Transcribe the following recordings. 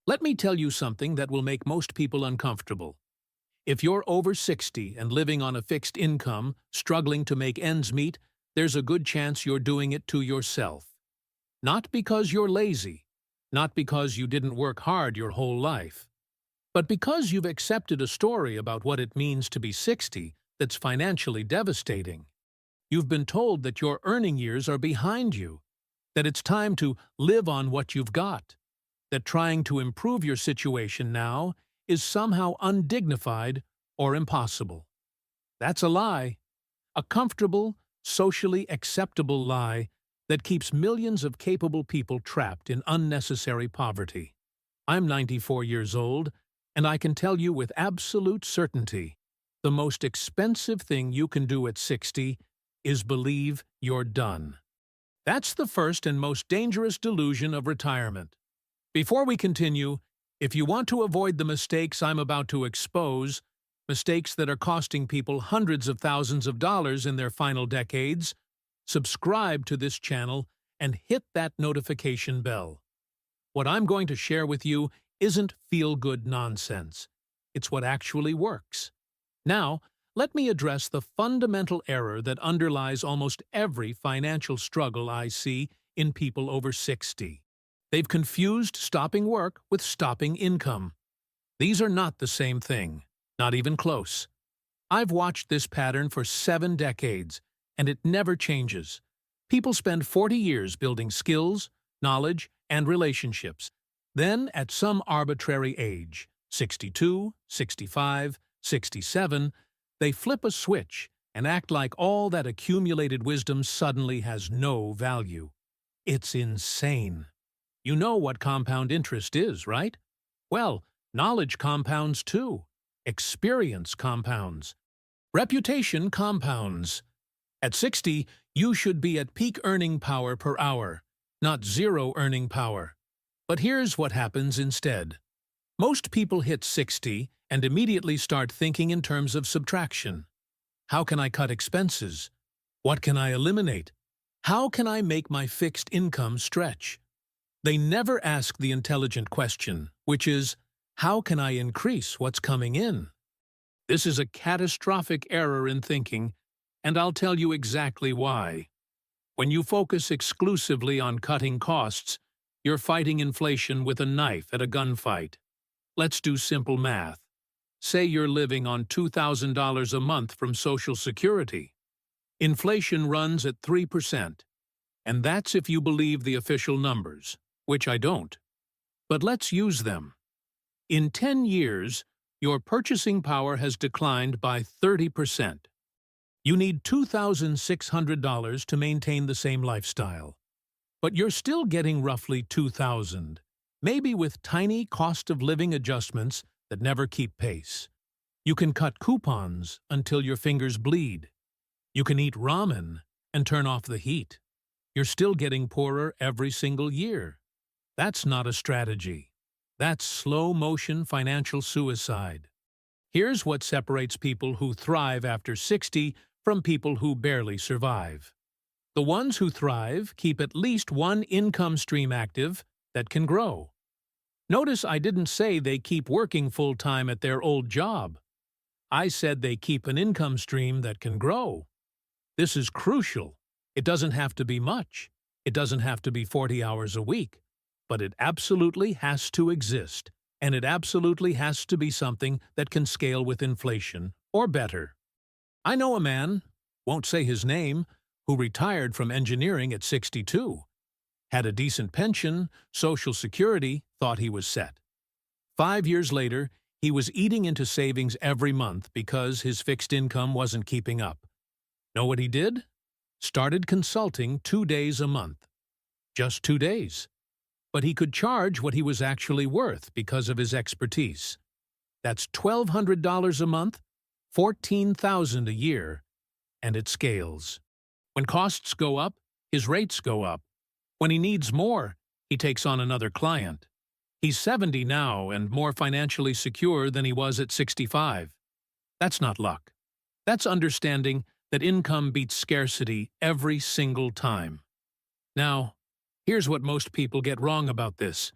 Let me tell you something that will make most people uncomfortable. If you're over 60 and living on a fixed income, struggling to make ends meet, there's a good chance you're doing it to yourself. Not because you're lazy, not because you didn't work hard your whole life, but because you've accepted a story about what it means to be 60 that's financially devastating. You've been told that your earning years are behind you, that it's time to live on what you've got, that trying to improve your situation now is somehow undignified or impossible. That's a lie, a comfortable, socially acceptable lie that keeps millions of capable people trapped in unnecessary poverty. I'm 94 years old, and I can tell you with absolute certainty, the most expensive thing you can do at 60 is believe you're done. That's the first and most dangerous delusion of retirement. Before we continue, if you want to avoid the mistakes I'm about to expose, mistakes that are costing people hundreds of thousands of dollars in their final decades, subscribe to this channel and hit that notification bell. What I'm going to share with you isn't feel-good nonsense. It's what actually works. Now, let me address the fundamental error that underlies almost every financial struggle I see in people over 60. They've confused stopping work with stopping income. These are not the same thing, not even close. I've watched this pattern for 7 decades, and it never changes. People spend 40 years building skills, knowledge, and relationships. Then, at some arbitrary age, 62, 65, 67, they flip a switch and act like all that accumulated wisdom suddenly has no value. It's insane. You know what compound interest is, right? Well, knowledge compounds too. Experience compounds. Reputation compounds. At 60, you should be at peak earning power per hour, not zero earning power. But here's what happens instead. Most people hit 60 and immediately start thinking in terms of subtraction. How can I cut expenses? What can I eliminate? How can I make my fixed income stretch? They never ask the intelligent question, which is, how can I increase what's coming in? This is a catastrophic error in thinking, and I'll tell you exactly why. When you focus exclusively on cutting costs, you're fighting inflation with a knife at a gunfight. Let's do simple math. Say you're living on $2,000 a month from Social Security. Inflation runs at 3%, and that's if you believe the official numbers, which I don't. But let's use them. In 10 years, your purchasing power has declined by 30%. You need $2,600 to maintain the same lifestyle. But you're still getting roughly $2,000, maybe with tiny cost of living adjustments that never keep pace. You can cut coupons until your fingers bleed. You can eat ramen and turn off the heat. You're still getting poorer every single year. That's not a strategy. That's slow-motion financial suicide. Here's what separates people who thrive after 60 from people who barely survive. The ones who thrive keep at least one income stream active that can grow. Notice I didn't say they keep working full-time at their old job. I said they keep an income stream that can grow. This is crucial. It doesn't have to be much. It doesn't have to be 40 hours a week. But it absolutely has to exist, and it absolutely has to be something that can scale with inflation, or better. I know a man, won't say his name, who retired from engineering at 62. Had a decent pension, Social Security, thought he was set. 5 years later, he was eating into savings every month because his fixed income wasn't keeping up. Know what he did? Started consulting 2 days a month. Just 2 days. But he could charge what he was actually worth because of his expertise. That's $1,200 a month, $14,000 a year, and it scales. When costs go up, his rates go up. When he needs more, he takes on another client. He's 70 now and more financially secure than he was at 65. That's not luck. That's understanding that income beats scarcity every single time. Now, here's what most people get wrong about this.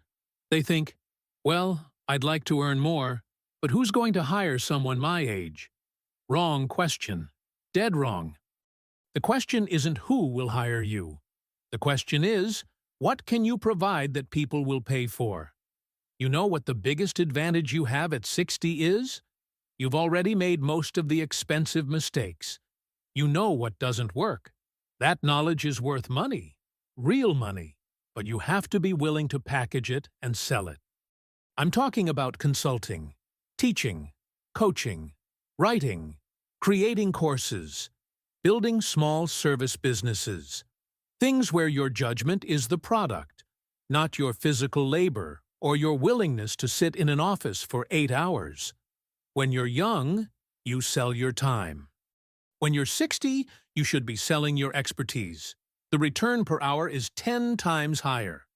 They think, Well, I'd like to earn more, but who's going to hire someone my age? Wrong question. Dead wrong. The question isn't who will hire you. The question is, what can you provide that people will pay for? You know what the biggest advantage you have at 60 is? You've already made most of the expensive mistakes. You know what doesn't work. That knowledge is worth money, real money, but you have to be willing to package it and sell it. I'm talking about consulting, teaching, coaching, writing, creating courses, building small service businesses, things where your judgment is the product, not your physical labor or your willingness to sit in an office for 8 hours. When you're young, you sell your time. When you're 60, you should be selling your expertise. The return per hour is 10 times higher.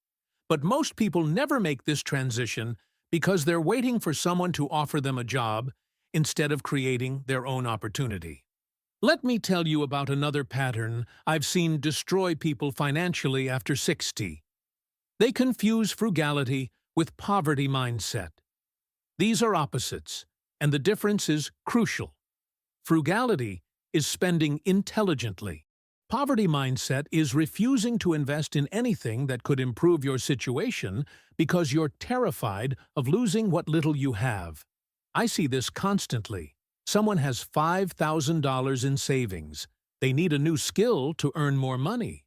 But most people never make this transition because they're waiting for someone to offer them a job instead of creating their own opportunity. Let me tell you about another pattern I've seen destroy people financially after 60. They confuse frugality with poverty mindset. These are opposites, and the difference is crucial. Frugality is spending intelligently. Poverty mindset is refusing to invest in anything that could improve your situation because you're terrified of losing what little you have. I see this constantly. Someone has $5,000 in savings. They need a new skill to earn more money.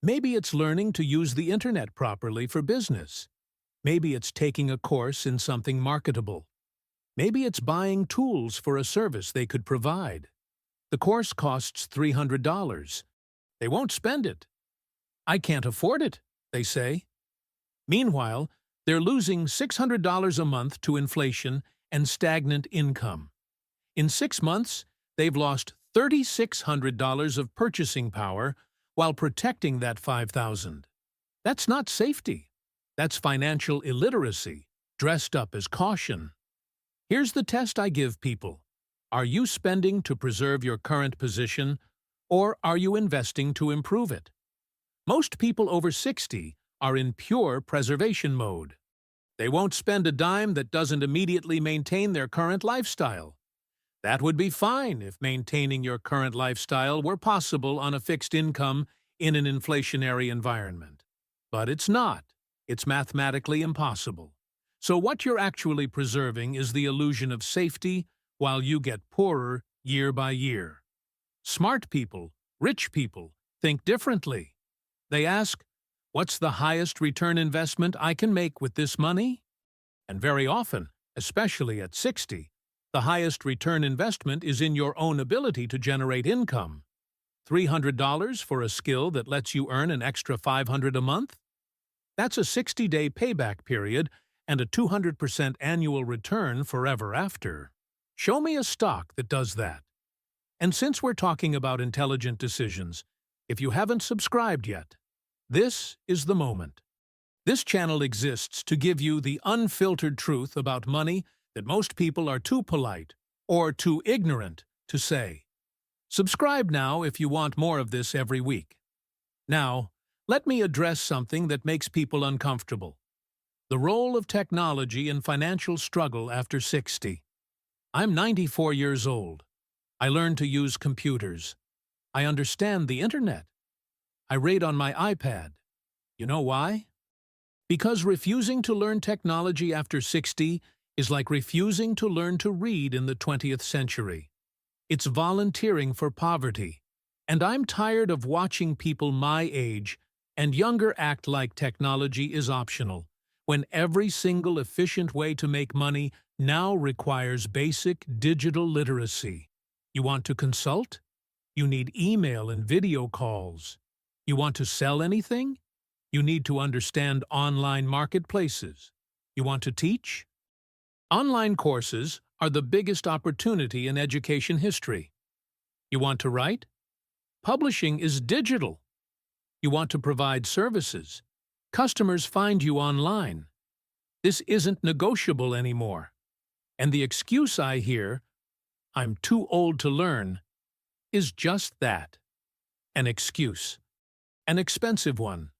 Maybe it's learning to use the internet properly for business. Maybe it's taking a course in something marketable. Maybe it's buying tools for a service they could provide. The course costs $300. They won't spend it. I can't afford it, they say. Meanwhile, they're losing $600 a month to inflation and stagnant income. In 6 months, they've lost $3,600 of purchasing power while protecting that $5,000. That's not safety. That's financial illiteracy, dressed up as caution. Here's the test I give people. Are you spending to preserve your current position, or are you investing to improve it? Most people over 60 are in pure preservation mode. They won't spend a dime that doesn't immediately maintain their current lifestyle. That would be fine if maintaining your current lifestyle were possible on a fixed income in an inflationary environment. But it's not. It's mathematically impossible. So what you're actually preserving is the illusion of safety while you get poorer year by year. Smart people, rich people, think differently. They ask, what's the highest return investment I can make with this money? And very often, especially at 60, the highest return investment is in your own ability to generate income. $300 for a skill that lets you earn an extra $500 a month? That's a 60-day payback period and a 200% annual return forever after. Show me a stock that does that. And since we're talking about intelligent decisions, if you haven't subscribed yet, this is the moment. This channel exists to give you the unfiltered truth about money that most people are too polite or too ignorant to say. Subscribe now if you want more of this every week. Now, let me address something that makes people uncomfortable. The role of technology in financial struggle after 60. I'm 94 years old. I learned to use computers. I understand the internet. I read on my iPad. You know why? Because refusing to learn technology after 60 is like refusing to learn to read in the 20th century. It's volunteering for poverty. And I'm tired of watching people my age and younger act like technology is optional, when every single efficient way to make money now requires basic digital literacy. You want to consult? You need email and video calls. You want to sell anything? You need to understand online marketplaces. You want to teach? Online courses are the biggest opportunity in education history. You want to write? Publishing is digital. You want to provide services? Customers find you online. This isn't negotiable anymore. And the excuse I hear, I'm too old to learn, is just that. An excuse. An expensive one.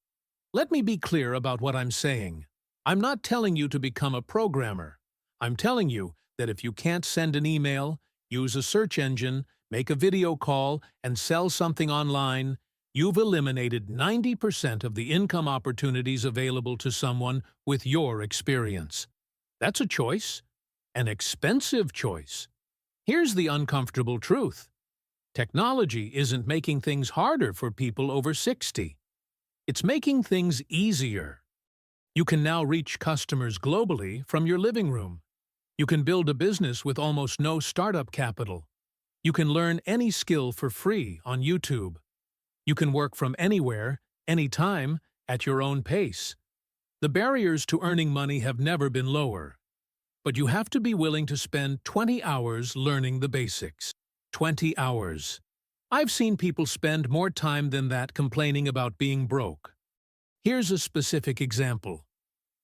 Let me be clear about what I'm saying. I'm not telling you to become a programmer. I'm telling you that if you can't send an email, use a search engine, make a video call, and sell something online, you've eliminated 90% of the income opportunities available to someone with your experience. That's a choice, an expensive choice. Here's the uncomfortable truth. Technology isn't making things harder for people over 60. It's making things easier. You can now reach customers globally from your living room. You can build a business with almost no startup capital. You can learn any skill for free on YouTube. You can work from anywhere, anytime, at your own pace. The barriers to earning money have never been lower. But you have to be willing to spend 20 hours learning the basics. 20 hours. I've seen people spend more time than that complaining about being broke. Here's a specific example.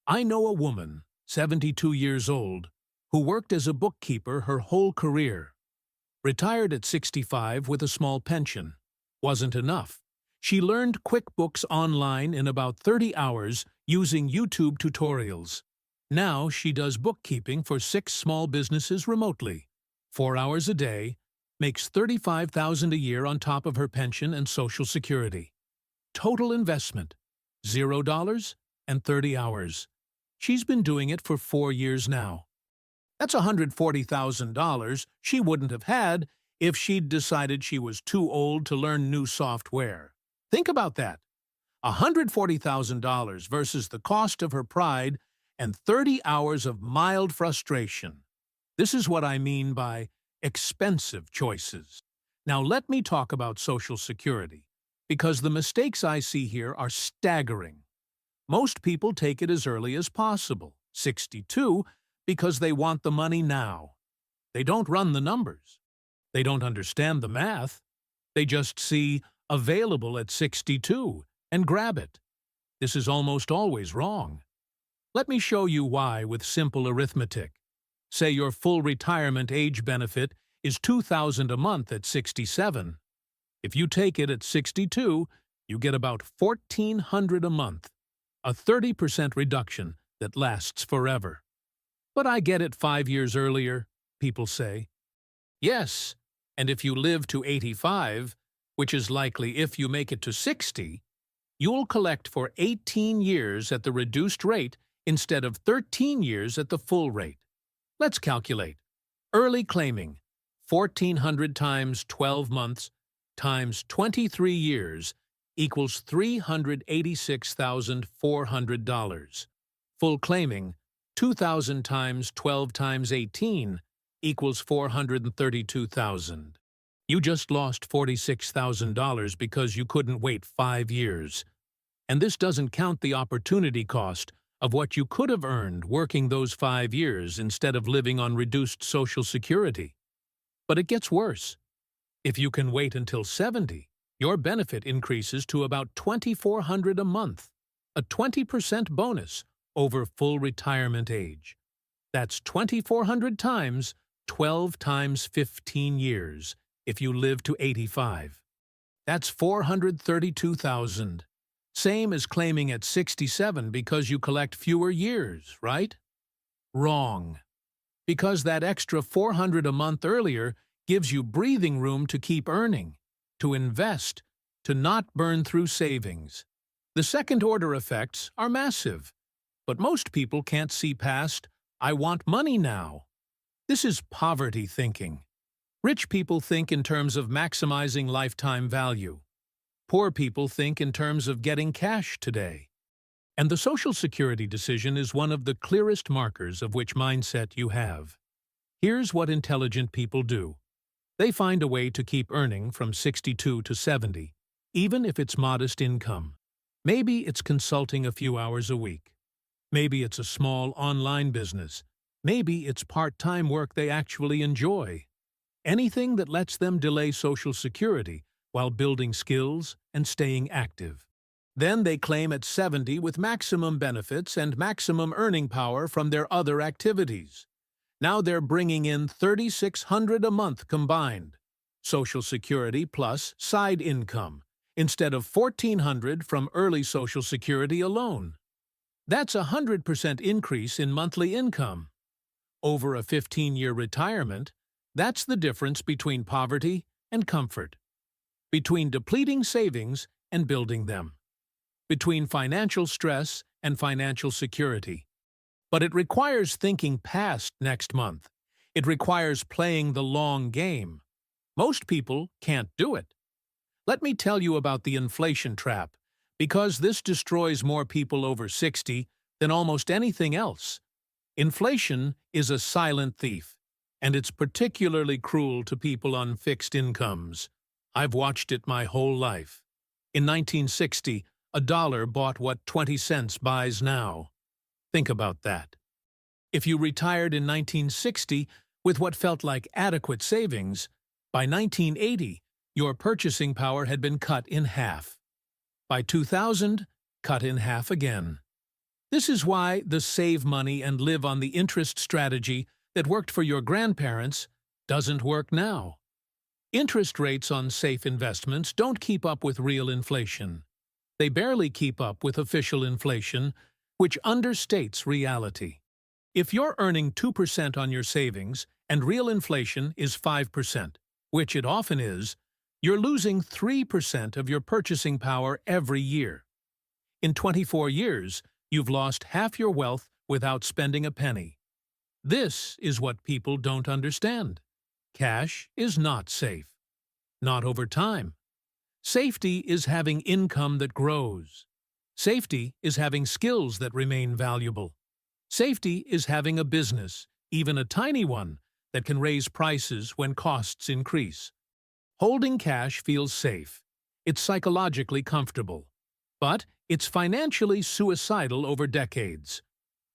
I know a woman, 72 years old, who worked as a bookkeeper her whole career. Retired at 65 with a small pension. Wasn't enough. She learned QuickBooks online in about 30 hours using YouTube tutorials. Now she does bookkeeping for 6 small businesses remotely. 4 hours a day, makes $35,000 a year on top of her pension and Social Security. Total investment, $0 and 30 hours. She's been doing it for 4 years now. That's $140,000 she wouldn't have had if she'd decided she was too old to learn new software. Think about that. $140,000 versus the cost of her pride and 30 hours of mild frustration. This is what I mean by expensive choices. Now let me talk about Social Security, because the mistakes I see here are staggering. Most people take it as early as possible, 62, because they want the money now. They don't run the numbers. They don't understand the math. They just see available at 62 and grab it. This is almost always wrong. Let me show you why with simple arithmetic. Say your full retirement age benefit is $2,000 a month at 67. If you take it at 62, you get about $1,400 a month, a 30% reduction that lasts forever. But I get it 5 years earlier, people say. Yes, and if you live to 85, which is likely if you make it to 60, you'll collect for 18 years at the reduced rate instead of 13 years at the full rate. Let's calculate. Early claiming, 1,400 times 12 months times 23 years equals $386,400. Full claiming, 2,000 times 12 times 18 equals $432,000. You just lost $46,000 because you couldn't wait 5 years. And this doesn't count the opportunity cost of what you could have earned working those 5 years instead of living on reduced Social Security. But it gets worse. If you can wait until 70, your benefit increases to about $2,400 a month, a 20% bonus over full retirement age. That's 2,400 times 12 times 15 years if you live to 85. That's $432,000. Same as claiming at 67 because you collect fewer years, right? Wrong. Because that extra $400 a month earlier gives you breathing room to keep earning, to invest, to not burn through savings. The second-order effects are massive, but most people can't see past, "I want money now." This is poverty thinking. Rich people think in terms of maximizing lifetime value. Poor people think in terms of getting cash today. And the Social Security decision is one of the clearest markers of which mindset you have. Here's what intelligent people do. They find a way to keep earning from 62 to 70, even if it's modest income. Maybe it's consulting a few hours a week. Maybe it's a small online business. Maybe it's part-time work they actually enjoy. Anything that lets them delay Social Security while building skills and staying active. Then they claim at 70 with maximum benefits and maximum earning power from their other activities. Now they're bringing in $3,600 a month combined, Social Security plus side income, instead of $1,400 from early Social Security alone. That's a 100% increase in monthly income. Over a 15-year retirement, that's the difference between poverty and comfort, between depleting savings and building them, between financial stress and financial security. But it requires thinking past next month. It requires playing the long game. Most people can't do it. Let me tell you about the inflation trap, because this destroys more people over 60 than almost anything else. Inflation is a silent thief, and it's particularly cruel to people on fixed incomes. I've watched it my whole life. In 1960, a dollar bought what 20 cents buys now. Think about that. If you retired in 1960 with what felt like adequate savings, by 1980, your purchasing power had been cut in half. By 2000, cut in half again. This is why the save money and live on the interest strategy that worked for your grandparents doesn't work now. Interest rates on safe investments don't keep up with real inflation. They barely keep up with official inflation, which understates reality. If you're earning 2% on your savings and real inflation is 5%, which it often is, you're losing 3% of your purchasing power every year. In 24 years, you've lost half your wealth without spending a penny. This is what people don't understand. Cash is not safe. Not over time. Safety is having income that grows. Safety is having skills that remain valuable. Safety is having a business, even a tiny one, that can raise prices when costs increase. Holding cash feels safe. It's psychologically comfortable. But it's financially suicidal over decades.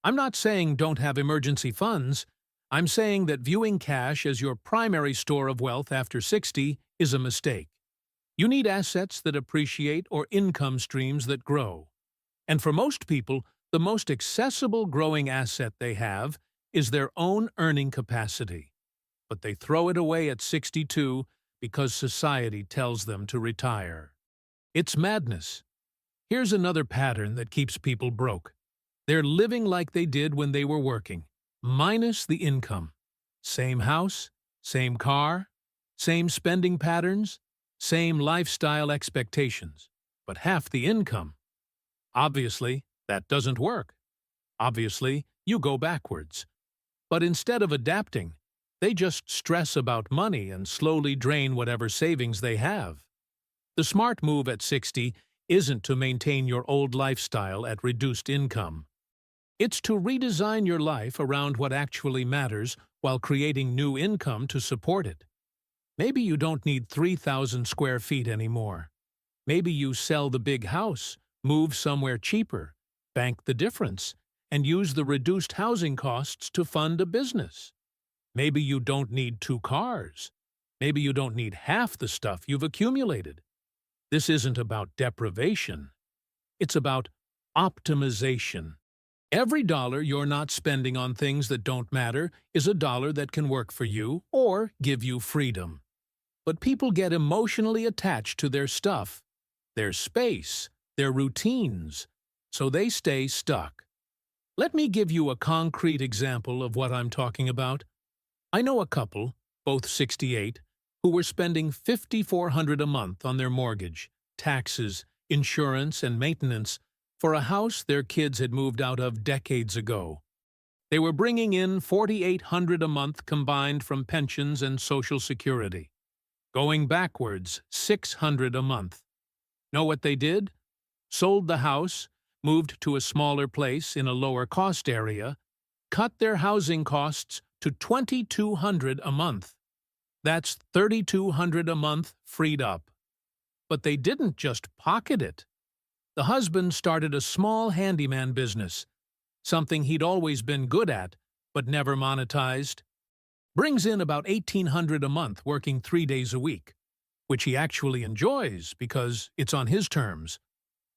I'm not saying don't have emergency funds. I'm saying that viewing cash as your primary store of wealth after 60 is a mistake. You need assets that appreciate or income streams that grow. And for most people, the most accessible growing asset they have is their own earning capacity. But they throw it away at 62 because society tells them to retire. It's madness. Here's another pattern that keeps people broke. They're living like they did when they were working, minus the income. Same house, same car, same spending patterns, same lifestyle expectations, but half the income. Obviously, that doesn't work. Obviously, you go backwards. But instead of adapting, they just stress about money and slowly drain whatever savings they have. The smart move at 60 isn't to maintain your old lifestyle at reduced income. It's to redesign your life around what actually matters while creating new income to support it. Maybe you don't need 3,000 square feet anymore. Maybe you sell the big house, move somewhere cheaper, bank the difference, and use the reduced housing costs to fund a business. Maybe you don't need 2 cars. Maybe you don't need half the stuff you've accumulated. This isn't about deprivation. It's about optimization. Every dollar you're not spending on things that don't matter is a dollar that can work for you or give you freedom. But people get emotionally attached to their stuff, their space, their routines, so they stay stuck. Let me give you a concrete example of what I'm talking about. I know a couple, both 68, who were spending $5,400 a month on their mortgage, taxes, insurance, and maintenance for a house their kids had moved out of decades ago. They were bringing in $4,800 a month combined from pensions and Social Security. Going backwards, $600 a month. Know what they did? Sold the house, moved to a smaller place in a lower-cost area, cut their housing costs to $2,200 a month. That's $3,200 a month freed up. But they didn't just pocket it. The husband started a small handyman business, something he'd always been good at, but never monetized. Brings in about $1,800 a month working 3 days a week, which he actually enjoys because it's on his terms.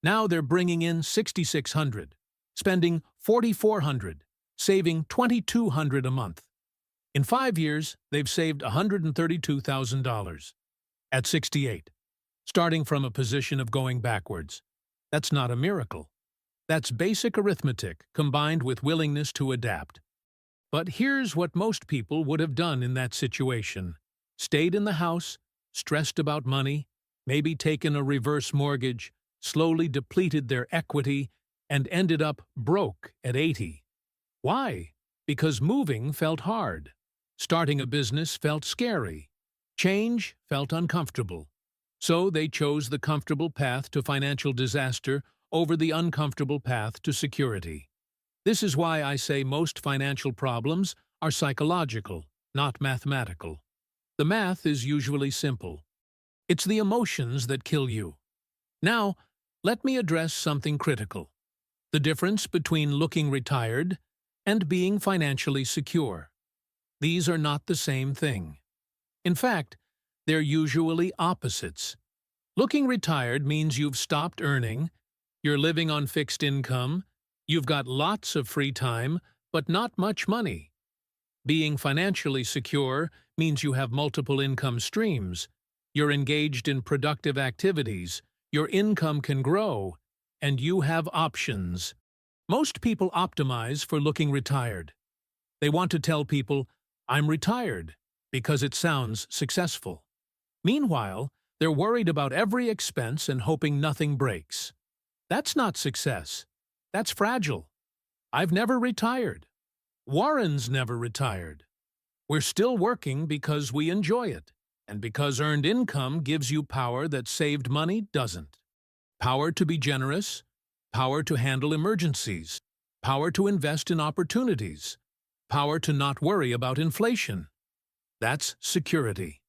Now they're bringing in $6,600, spending $4,400, saving $2,200 a month. In 5 years, they've saved $132,000. At 68, starting from a position of going backwards. That's not a miracle. That's basic arithmetic combined with willingness to adapt. But here's what most people would have done in that situation. Stayed in the house, stressed about money, maybe taken a reverse mortgage, slowly depleted their equity, and ended up broke at 80. Why? Because moving felt hard. Starting a business felt scary. Change felt uncomfortable. So they chose the comfortable path to financial disaster over the uncomfortable path to security. This is why I say most financial problems are psychological, not mathematical. The math is usually simple. It's the emotions that kill you. Now, let me address something critical: the difference between looking retired and being financially secure. These are not the same thing. In fact, they're usually opposites. Looking retired means you've stopped earning, you're living on fixed income, you've got lots of free time, but not much money. Being financially secure means you have multiple income streams, you're engaged in productive activities, your income can grow, and you have options. Most people optimize for looking retired. They want to tell people, "I'm retired," because it sounds successful. Meanwhile, they're worried about every expense and hoping nothing breaks. That's not success. That's fragile. I've never retired. Warren's never retired. We're still working because we enjoy it, and because earned income gives you power that saved money doesn't. Power to be generous, power to handle emergencies, power to invest in opportunities, power to not worry about inflation. That's security.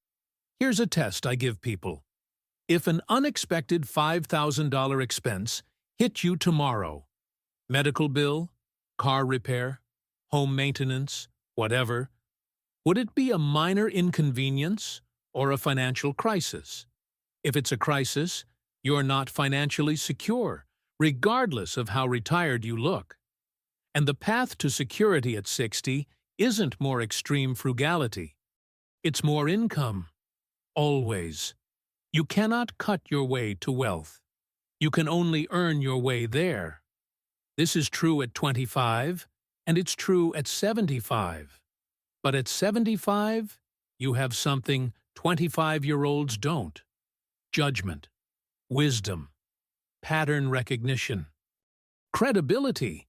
Here's a test I give people. If an unexpected $5,000 expense hit you tomorrow, medical bill, car repair, home maintenance, whatever, would it be a minor inconvenience or a financial crisis? If it's a crisis, you're not financially secure, regardless of how retired you look. And the path to security at 60 isn't more extreme frugality. It's more income. Always. You cannot cut your way to wealth. You can only earn your way there. This is true at 25, and it's true at 75. But at 75, you have something 25-year-olds don't: judgment, wisdom, pattern recognition, credibility.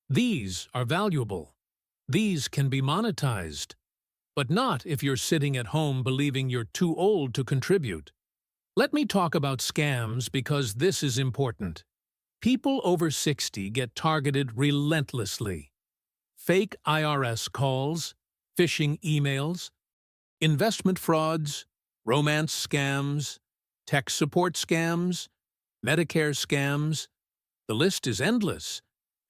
These are valuable. These can be monetized. But not if you're sitting at home believing you're too old to contribute. Let me talk about scams because this is important. People over 60 get targeted relentlessly. Fake IRS calls, phishing emails, investment frauds, romance scams, tech support scams, Medicare scams. The list is endless,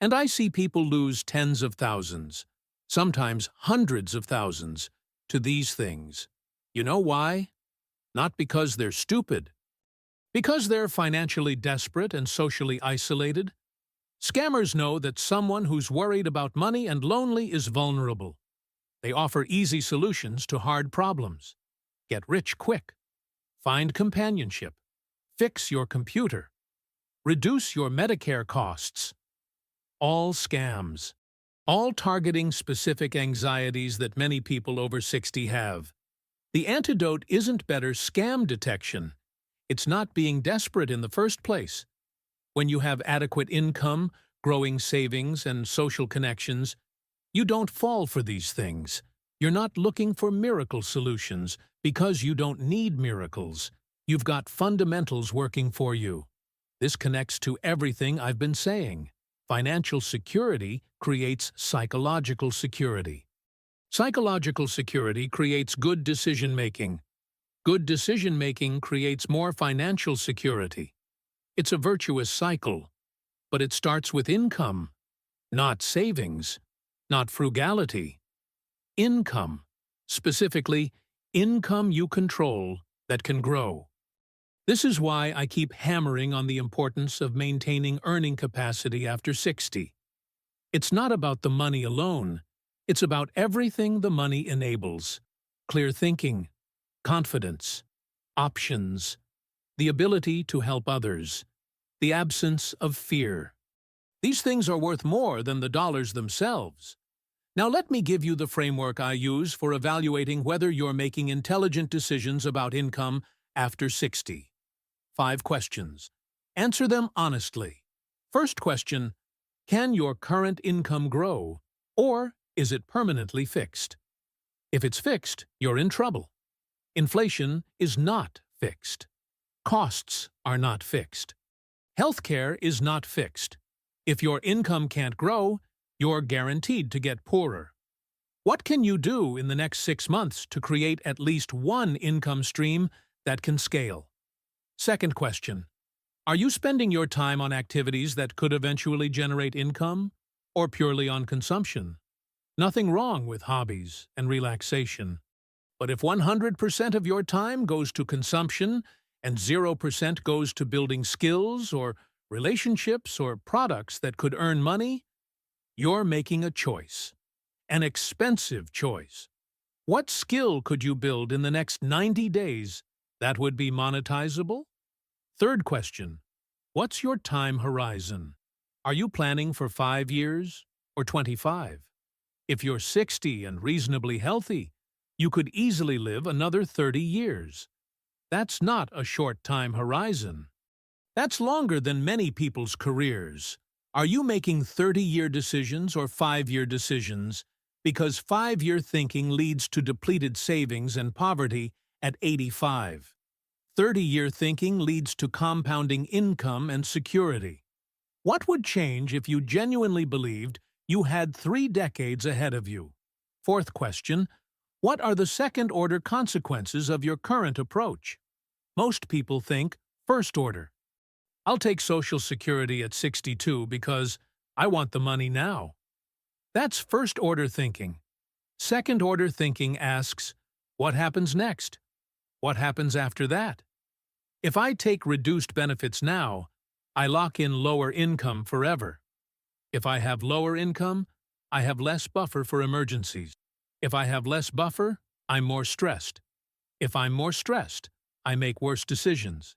and I see people lose tens of thousands, sometimes hundreds of thousands, to these things. You know why? Not because they're stupid. Because they're financially desperate and socially isolated. Scammers know that someone who's worried about money and lonely is vulnerable. They offer easy solutions to hard problems. Get rich quick. Find companionship. Fix your computer. Reduce your Medicare costs. All scams. All targeting specific anxieties that many people over 60 have. The antidote isn't better scam detection. It's not being desperate in the first place. When you have adequate income, growing savings, and social connections, you don't fall for these things. You're not looking for miracle solutions because you don't need miracles. You've got fundamentals working for you. This connects to everything I've been saying. Financial security creates psychological security. Psychological security creates good decision-making. Good decision-making creates more financial security. It's a virtuous cycle, but it starts with income, not savings, not frugality. Income, specifically, income you control that can grow. This is why I keep hammering on the importance of maintaining earning capacity after 60. It's not about the money alone. It's about everything the money enables: clear thinking, confidence, options, the ability to help others, the absence of fear. These things are worth more than the dollars themselves. Now let me give you the framework I use for evaluating whether you're making intelligent decisions about income after 60. 5 questions. Answer them honestly. First question, can your current income grow, or is it permanently fixed? If it's fixed, you're in trouble. Inflation is not fixed. Costs are not fixed. Healthcare is not fixed. If your income can't grow, you're guaranteed to get poorer. What can you do in the next 6 months to create at least one income stream that can scale? Second question, are you spending your time on activities that could eventually generate income, or purely on consumption? Nothing wrong with hobbies and relaxation. But if 100% of your time goes to consumption and 0% goes to building skills or relationships or products that could earn money, you're making a choice. An expensive choice. What skill could you build in the next 90 days that would be monetizable? Third question, what's your time horizon? Are you planning for 5 years or 25? If you're 60 and reasonably healthy, you could easily live another 30 years. That's not a short time horizon. That's longer than many people's careers. Are you making 30-year decisions or 5-year decisions? Because 5-year thinking leads to depleted savings and poverty at 85. 30-year thinking leads to compounding income and security. What would change if you genuinely believed you had 3 decades ahead of you? Fourth question, what are the second-order consequences of your current approach? Most people think first order. I'll take Social Security at 62 because I want the money now. That's first-order thinking. Second-order thinking asks, what happens next? What happens after that? If I take reduced benefits now, I lock in lower income forever. If I have lower income, I have less buffer for emergencies. If I have less buffer, I'm more stressed. If I'm more stressed, I make worse decisions.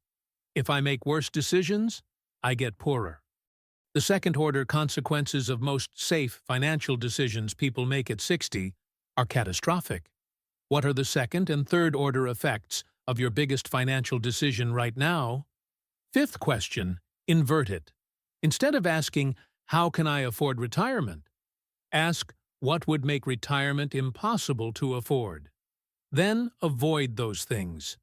If I make worse decisions, I get poorer. The second-order consequences of most safe financial decisions people make at 60 are catastrophic. What are the second and third-order effects of your biggest financial decision right now? Fifth question, invert it. Instead of asking, how can I afford retirement? Ask, what would make retirement impossible to afford? Then avoid those things.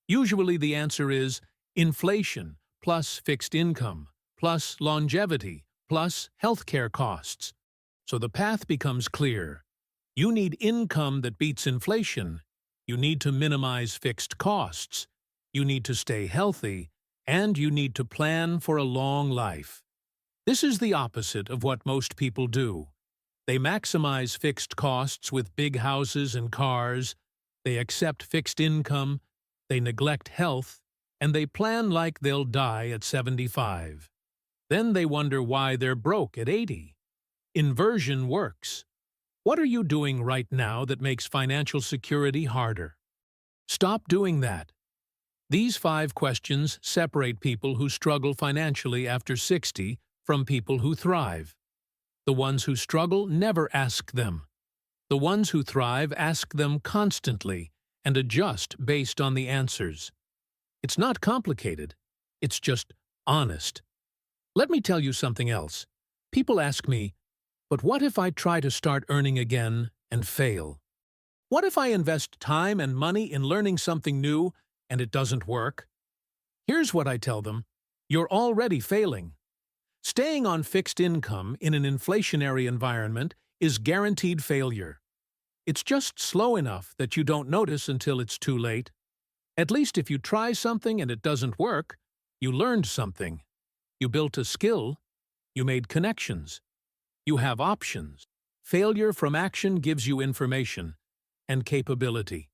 Usually the answer is inflation plus fixed income plus longevity plus healthcare costs. So the path becomes clear. You need income that beats inflation. You need to minimize fixed costs. You need to stay healthy. And you need to plan for a long life. This is the opposite of what most people do. They maximize fixed costs with big houses and cars. They accept fixed income. They neglect health. And they plan like they'll die at 75. Then they wonder why they're broke at 80. Inversion works. What are you doing right now that makes financial security harder? Stop doing that. These 5 questions separate people who struggle financially after 60 from people who thrive. The ones who struggle never ask them. The ones who thrive ask them constantly and adjust based on the answers. It's not complicated. It's just honest. Let me tell you something else. People ask me, but what if I try to start earning again and fail? What if I invest time and money in learning something new and it doesn't work? Here's what I tell them. You're already failing. Staying on fixed income in an inflationary environment is guaranteed failure. It's just slow enough that you don't notice until it's too late. At least if you try something and it doesn't work, you learned something. You built a skill. You made connections. You have options. Failure from action gives you information and capability.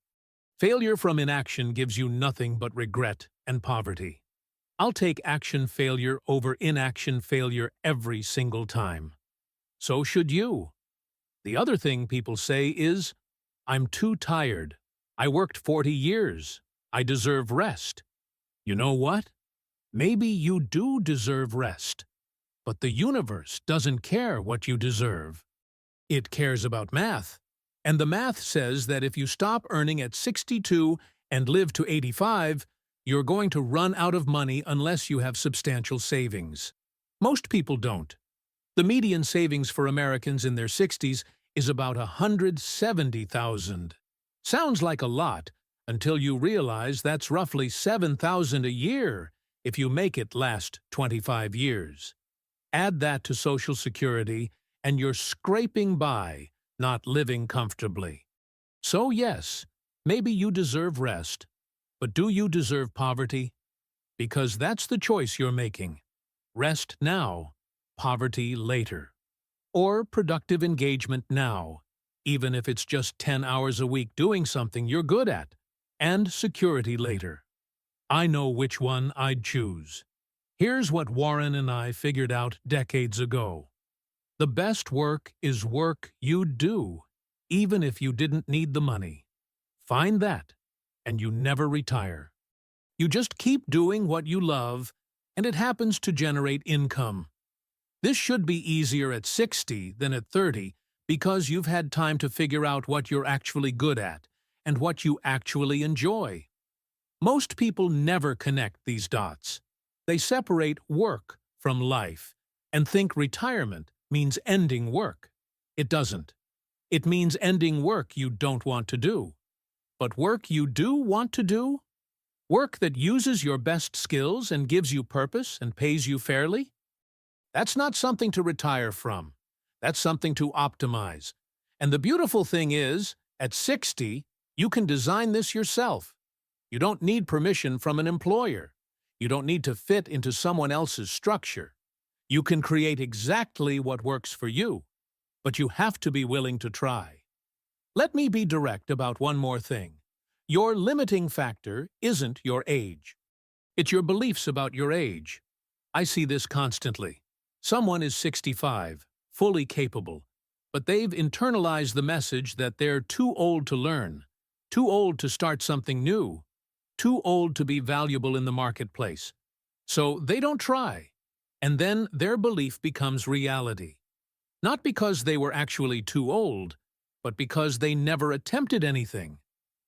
Failure from inaction gives you nothing but regret and poverty. I'll take action failure over inaction failure every single time. So should you. The other thing people say is, I'm too tired. I worked 40 years. I deserve rest. You know what? Maybe you do deserve rest. But the universe doesn't care what you deserve. It cares about math. And the math says that if you stop earning at 62 and live to 85, you're going to run out of money unless you have substantial savings. Most people don't. The median savings for Americans in their 60s is about $170,000. Sounds like a lot until you realize that's roughly $7,000 a year if you make it last 25 years. Add that to Social Security, and you're scraping by, not living comfortably. So yes, maybe you deserve rest, but do you deserve poverty? Because that's the choice you're making. Rest now, poverty later. Or productive engagement now, even if it's just 10 hours a week doing something you're good at, and security later. I know which one I'd choose. Here's what Warren and I figured out decades ago. The best work is work you'd do, even if you didn't need the money. Find that, and you never retire. You just keep doing what you love, and it happens to generate income. This should be easier at 60 than at 30 because you've had time to figure out what you're actually good at and what you actually enjoy. Most people never connect these dots. They separate work from life and think retirement means ending work. It doesn't. It means ending work you don't want to do. But work you do want to do? Work that uses your best skills and gives you purpose and pays you fairly? That's not something to retire from. That's something to optimize. And the beautiful thing is, at 60, you can design this yourself. You don't need permission from an employer. You don't need to fit into someone else's structure. You can create exactly what works for you, but you have to be willing to try. Let me be direct about one more thing. Your limiting factor isn't your age. It's your beliefs about your age. I see this constantly. Someone is 65, fully capable, but they've internalized the message that they're too old to learn, too old to start something new, too old to be valuable in the marketplace. So they don't try, and then their belief becomes reality. Not because they were actually too old, but because they never attempted anything.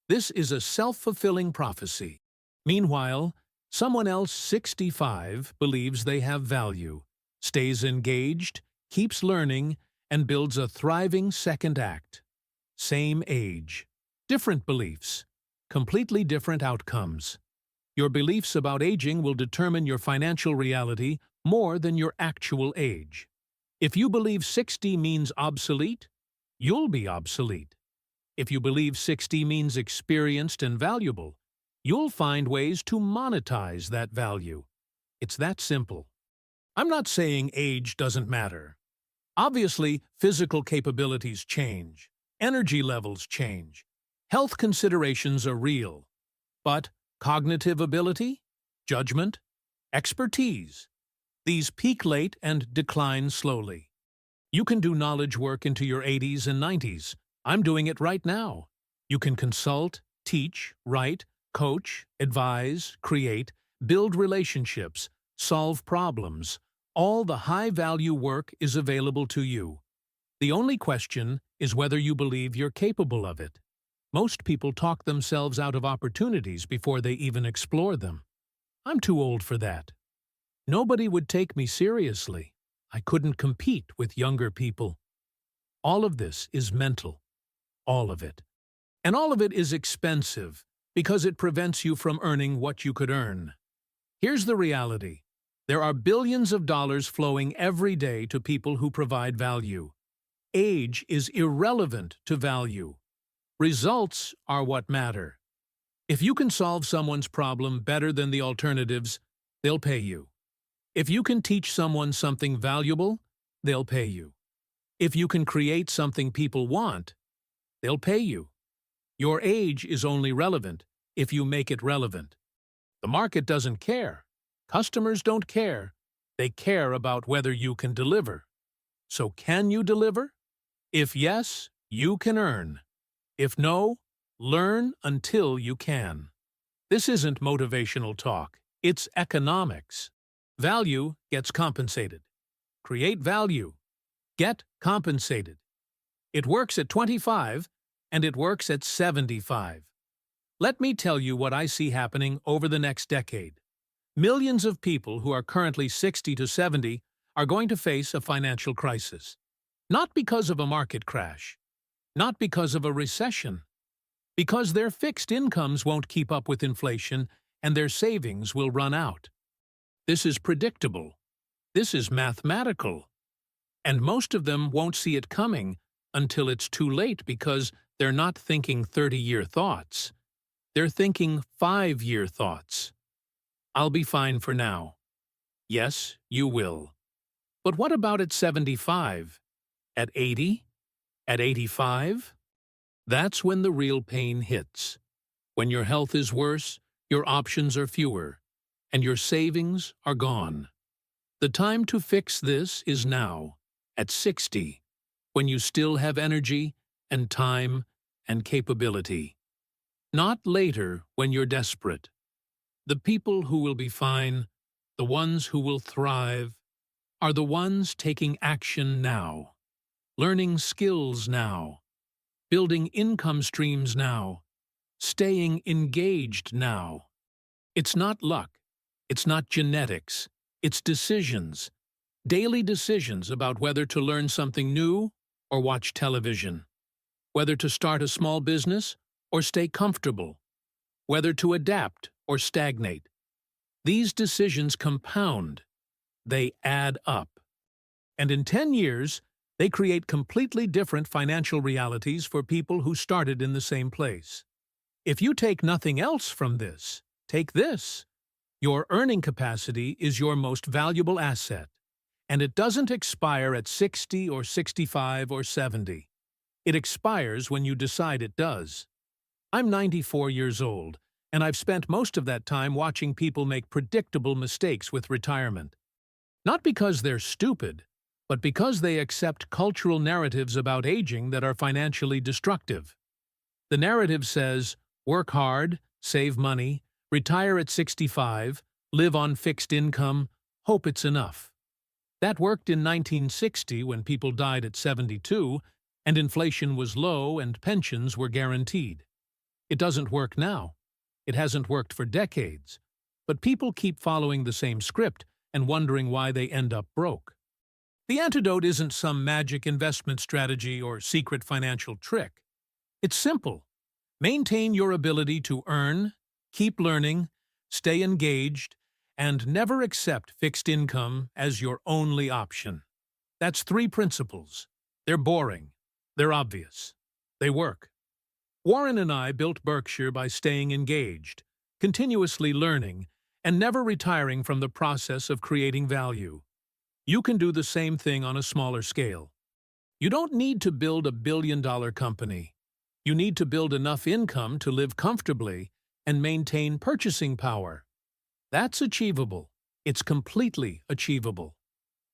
This is a self-fulfilling prophecy. Meanwhile, someone else 65 believes they have value, stays engaged, keeps learning, and builds a thriving second act. Same age, different beliefs, completely different outcomes. Your beliefs about aging will determine your financial reality more than your actual age. If you believe 60 means obsolete, you'll be obsolete. If you believe 60 means experienced and valuable, you'll find ways to monetize that value. It's that simple. I'm not saying age doesn't matter. Obviously, physical capabilities change, energy levels change, health considerations are real. But cognitive ability, judgment, expertise, these peak late and decline slowly. You can do knowledge work into your 80s and 90s. I'm doing it right now. You can consult, teach, write, coach, advise, create, build relationships, solve problems. All the high-value work is available to you. The only question is whether you believe you're capable of it. Most people talk themselves out of opportunities before they even explore them. I'm too old for that. Nobody would take me seriously. I couldn't compete with younger people. All of this is mental. All of it. And all of it is expensive because it prevents you from earning what you could earn. Here's the reality. There are billions of dollars flowing every day to people who provide value. Age is irrelevant to value. Results are what matter. If you can solve someone's problem better than the alternatives, they'll pay you. If you can teach someone something valuable, they'll pay you. If you can create something people want, they'll pay you. Your age is only relevant if you make it relevant. The market doesn't care. Customers don't care. They care about whether you can deliver. So can you deliver? If yes, you can earn. If no, learn until you can. This isn't motivational talk. It's economics. Value gets compensated. create value, get compensated. It works at 25, and it works at 75. Let me tell you what I see happening over the next decade. Millions of people who are currently 60 to 70 are going to face a financial crisis. Not because of a market crash, not because of a recession, because their fixed incomes won't keep up with inflation and their savings will run out. This is predictable. This is mathematical. And most of them won't see it coming until it's too late because they're not thinking 30-year thoughts. They're thinking 5-year thoughts. I'll be fine for now. Yes, you will. But what about at 75? At 80? At 85? That's when the real pain hits. When your health is worse, your options are fewer, and your savings are gone. The time to fix this is now, at 60, when you still have energy and time and capability. Not later when you're desperate. The people who will be fine, the ones who will thrive, are the ones taking action now, learning skills now, building income streams now, staying engaged now. It's not luck, it's not genetics, it's decisions, daily decisions about whether to learn something new or watch television, whether to start a small business or stay comfortable, whether to adapt or stagnate. These decisions compound. They add up. And in 10 years, they create completely different financial realities for people who started in the same place. If you take nothing else from this, take this. Your earning capacity is your most valuable asset, and it doesn't expire at 60 or 65 or 70. It expires when you decide it does. I'm 94 years old, and I've spent most of that time watching people make predictable mistakes with retirement. Not because they're stupid, but because they accept cultural narratives about aging that are financially destructive. The narrative says, work hard, save money, retire at 65, live on fixed income, hope it's enough. That worked in 1960 when people died at 72, and inflation was low and pensions were guaranteed. It doesn't work now. It hasn't worked for decades. But people keep following the same script and wondering why they end up broke. The antidote isn't some magic investment strategy or secret financial trick. It's simple. Maintain your ability to earn, keep learning, stay engaged, and never accept fixed income as your only option. That's 3 principles. They're boring. They're obvious. They work. Warren and I built Berkshire by staying engaged, continuously learning, and never retiring from the process of creating value. You can do the same thing on a smaller scale. You don't need to build a billion-dollar company. You need to build enough income to live comfortably and maintain purchasing power. That's achievable. It's completely achievable.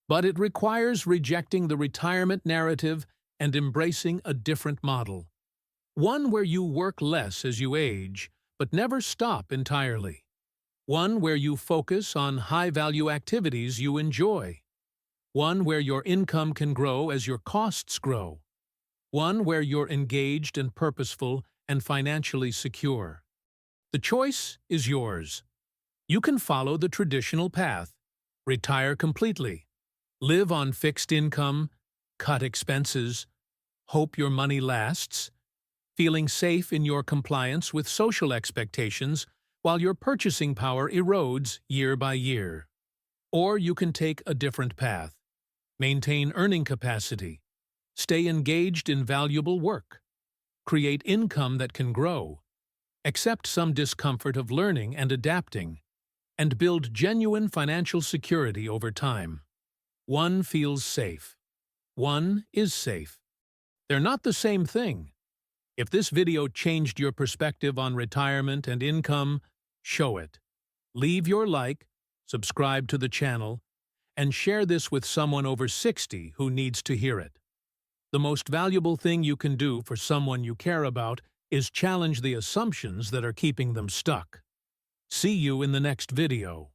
But it requires rejecting the retirement narrative and embracing a different model. One where you work less as you age, but never stop entirely. One where you focus on high-value activities you enjoy. One where your income can grow as your costs grow. One where you're engaged and purposeful and financially secure. The choice is yours. You can follow the traditional path, retire completely, live on fixed income, cut expenses, hope your money lasts, feeling safe in your compliance with social expectations while your purchasing power erodes year by year. Or you can take a different path, maintain earning capacity, stay engaged in valuable work, create income that can grow, accept some discomfort of learning and adapting, and build genuine financial security over time. One feels safe. One is safe. They're not the same thing. If this video changed your perspective on retirement and income, show it. Leave your like, subscribe to the channel, and share this with someone over 60 who needs to hear it. The most valuable thing you can do for someone you care about is challenge the assumptions that are keeping them stuck. See you in the next video.